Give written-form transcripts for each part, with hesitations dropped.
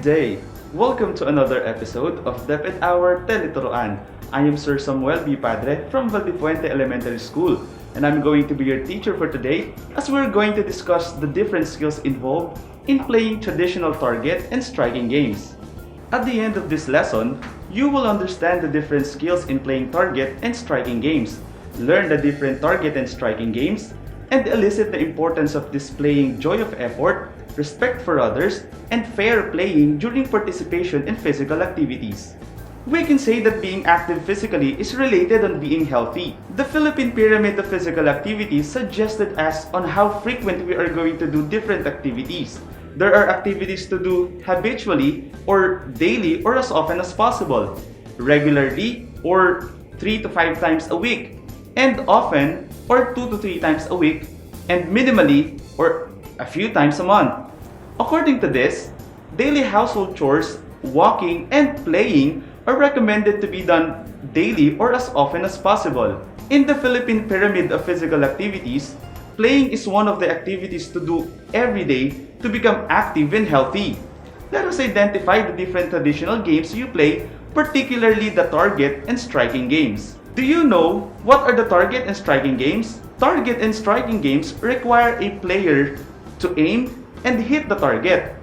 day! Welcome to another episode of DepEd Hour Teleturuan. I am Sir Samuel B. Padre from Valdefuente Elementary School, and I'm going to be your teacher for today as we're going to discuss the different skills involved in playing traditional target and striking games. At the end of this lesson, you will understand the different skills in playing target and striking games, learn the different target and striking games, and elicit the importance of displaying joy of effort, respect for others, and fair playing during participation in physical activities. We can say that being active physically is related on being healthy. The Philippine Pyramid of Physical Activities suggested us on how frequent we are going to do different activities. There are activities to do habitually or daily or as often as possible, regularly or 3 to 5 times a week, and often or 2 to 3 times a week, and minimally or a few times a month. According to this, daily household chores, walking, and playing are recommended to be done daily or as often as possible. In the Philippine Pyramid of Physical Activities, playing is one of the activities to do every day to become active and healthy. Let us identify the different traditional games you play, particularly the target and striking games. Do you know what are the target and striking games? Target and striking games require a player to aim and hit the target.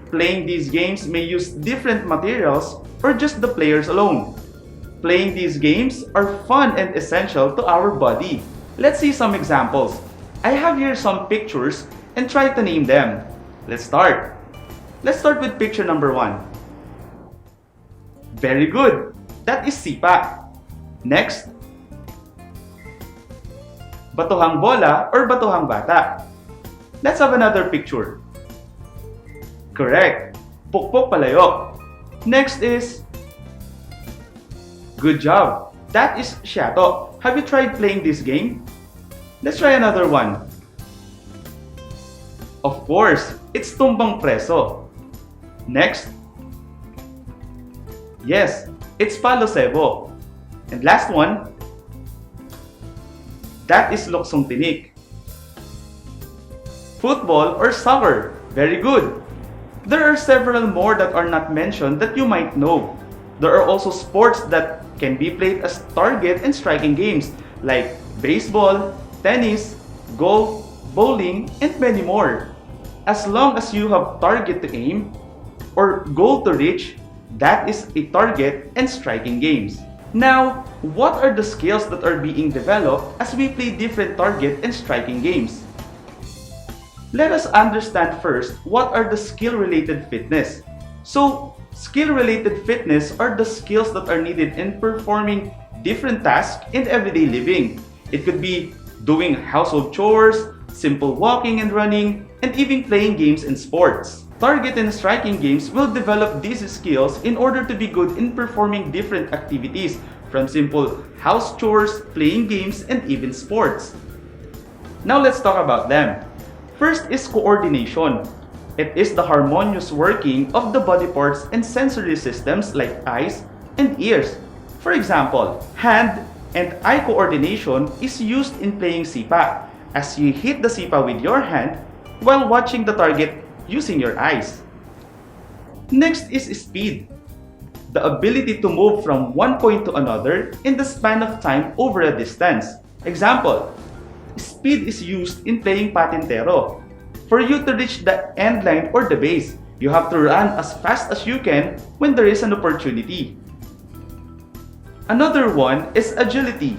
Playing these games may use different materials or just the players alone. Playing these games are fun and essential to our body. Let's see some examples. I have here some pictures and try to name them. Let's start. Let's start with picture number 1. Very good. That is sipa. Next, batuhang bola or batuhang bata. Let's have another picture. Correct. Pukpok palayok. Next is, good job. That is shato. Have you tried playing this game? Let's try another one. Of course, it's tumbang preso. Next. Yes, it's palo sebo. And last one. That is luksong tinik. Football or soccer. Very good. There are several more that are not mentioned that you might know. There are also sports that can be played as target and striking games like baseball, tennis, golf, bowling, and many more. As long as you have target to aim or goal to reach, that is a target and striking games. Now, what are the skills that are being developed as we play different target and striking games? Let us understand first what are the skill-related fitness. So, skill-related fitness are the skills that are needed in performing different tasks in everyday living. It could be doing household chores, simple walking and running, and even playing games and sports. Target and striking games will develop these skills in order to be good in performing different activities, from simple house chores, playing games, and even sports. Now let's talk about them. First is coordination. It is the harmonious working of the body parts and sensory systems like eyes and ears. For example, hand and eye coordination is used in playing sipa, as you hit the sipa with your hand while watching the target using your eyes. Next is speed. The ability to move from one point to another in the span of time over a distance. Example, speed is used in playing patintero. For you to reach the end line or the base, you have to run as fast as you can when there is an opportunity. Another one is agility.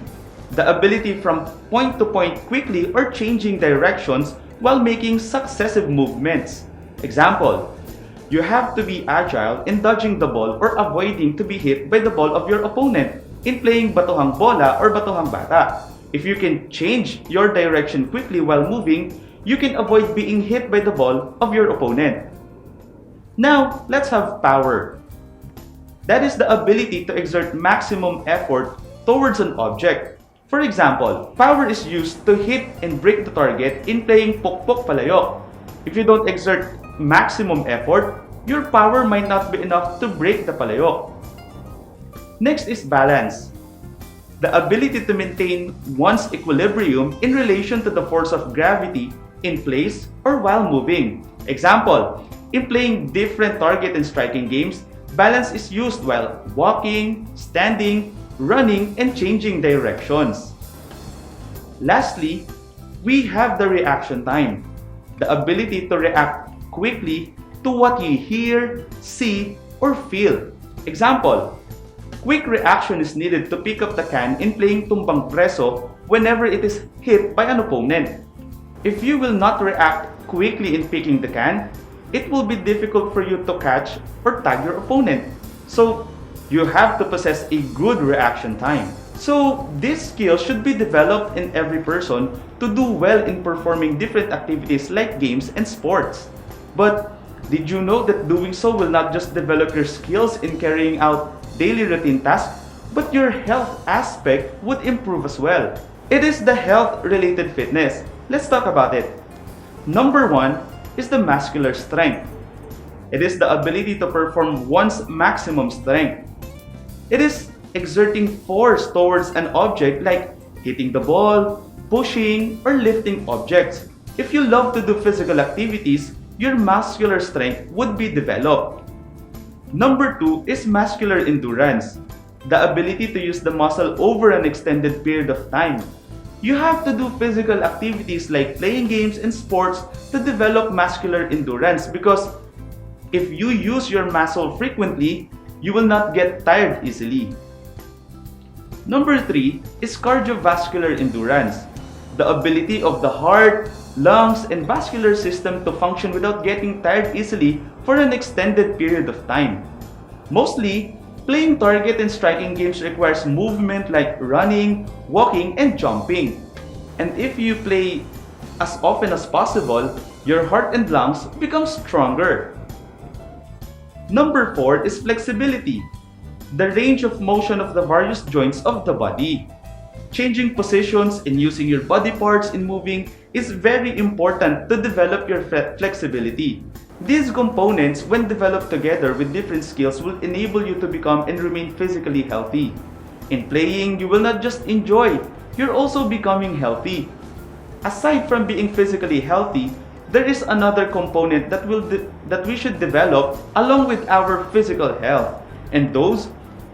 The ability from point to point quickly or changing directions while making successive movements. Example, you have to be agile in dodging the ball or avoiding to be hit by the ball of your opponent in playing batuhang bola or batuhang bata. If you can change your direction quickly while moving, you can avoid being hit by the ball of your opponent. Now, let's have power. That is the ability to exert maximum effort towards an object. For example, power is used to hit and break the target in playing pukpok palayok. If you don't exert maximum effort, your power might not be enough to break the palayok. Next is balance. The ability to maintain one's equilibrium in relation to the force of gravity in place or while moving. Example, In playing different target and striking games, balance is used while walking, standing, running, and changing directions. Lastly, we have the reaction time, the ability to react quickly to what you hear, see, or feel. Example, quick reaction is needed to pick up the can in playing tumbang preso whenever it is hit by an opponent. If you will not react quickly in picking the can, it will be difficult for you to catch or tag your opponent. So, you have to possess a good reaction time. So, this skill should be developed in every person to do well in performing different activities like games and sports. But, did you know that doing so will not just develop your skills in carrying out daily routine tasks, but your health aspect would improve as well? It is the health-related fitness. Let's talk about it. Number 1 is the muscular strength. It is the ability to perform one's maximum strength. It is exerting force towards an object like hitting the ball, pushing, or lifting objects. If you love to do physical activities, your muscular strength would be developed. Number 2 is muscular endurance, the ability to use the muscle over an extended period of time. You have to do physical activities like playing games and sports to develop muscular endurance because if you use your muscle frequently, you will not get tired easily. Number 3 is cardiovascular endurance, the ability of the heart, lungs, and vascular system to function without getting tired easily for an extended period of time. Mostly, playing target and striking games requires movement like running, walking, and jumping. And if you play as often as possible, your heart and lungs become stronger. Number 4 is flexibility, the range of motion of the various joints of the body. Changing positions and using your body parts in moving is very important to develop your flexibility. These components, when developed together with different skills, will enable you to become and remain physically healthy. In playing, you will not just enjoy, you're also becoming healthy. Aside from being physically healthy, there is another component that we should develop along with our physical health, and those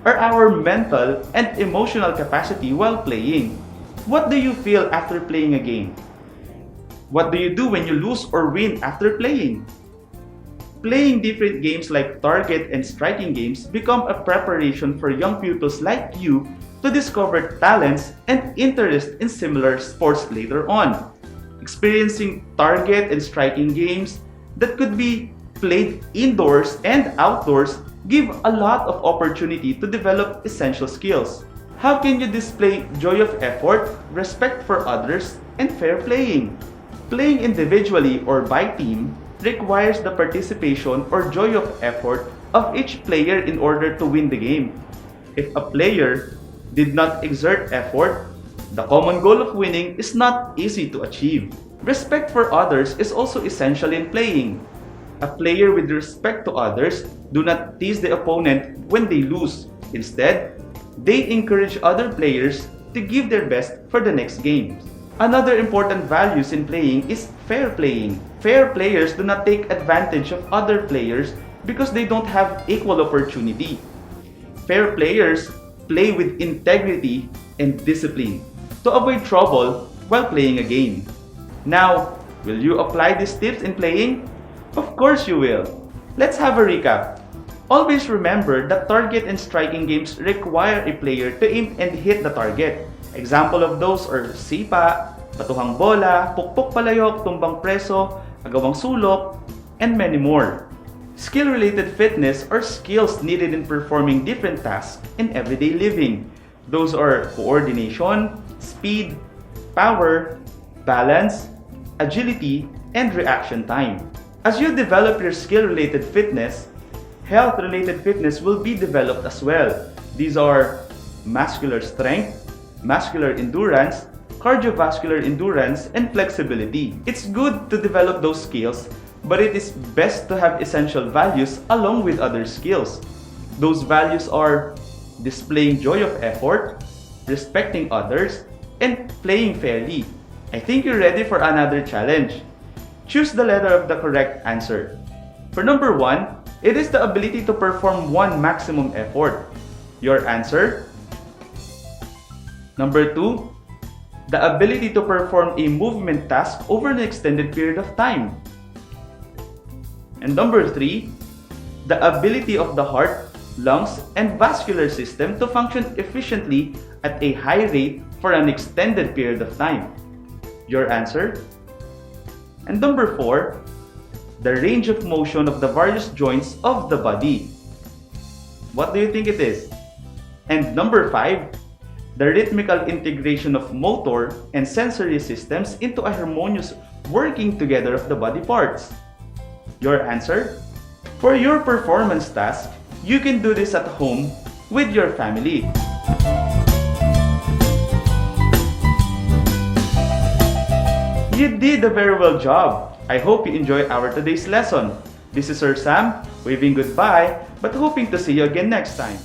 are our mental and emotional capacity while playing. What do you feel after playing a game? What do you do when you lose or win after playing? Playing different games like target and striking games become a preparation for young pupils like you to discover talents and interest in similar sports later on. Experiencing target and striking games that could be played indoors and outdoors give a lot of opportunity to develop essential skills. How can you display joy of effort, respect for others, and fair playing? Playing individually or by team requires the participation or joy of effort of each player in order to win the game. If a player did not exert effort, the common goal of winning is not easy to achieve. Respect for others is also essential in playing. A player with respect to others do not tease the opponent when they lose. Instead, they encourage other players to give their best for the next game. Another important value in playing is fair playing. Fair players do not take advantage of other players because they don't have equal opportunity. Fair players play with integrity and discipline to avoid trouble while playing a game. Now, will you apply these tips in playing? Of course you will. Let's have a recap. Always remember that target and striking games require a player to aim and hit the target. Example of those are sipa, batuhang bola, pukpok palayok, tumbang preso, agawang sulok, and many more. Skill-related fitness are skills needed in performing different tasks in everyday living. Those are coordination, speed, power, balance, agility, and reaction time. As you develop your skill-related fitness, health-related fitness will be developed as well. These are muscular strength, muscular endurance, cardiovascular endurance, and flexibility. It's good to develop those skills, but it is best to have essential values along with other skills. Those values are displaying joy of effort, respecting others, and playing fairly. I think you're ready for another challenge. Choose the letter of the correct answer. For number 1, it is the ability to perform one maximum effort. Your answer? Number 2, the ability to perform a movement task over an extended period of time. And number 3, the ability of the heart, lungs, and vascular system to function efficiently at a high rate for an extended period of time. Your answer? And number 4, the range of motion of the various joints of the body. What do you think it is? And number 5, the rhythmical integration of motor and sensory systems into a harmonious working together of the body parts. Your answer? For your performance task, you can do this at home with your family. You did a very well job. I hope you enjoyed our today's lesson. This is Sir Sam, waving goodbye, but hoping to see you again next time.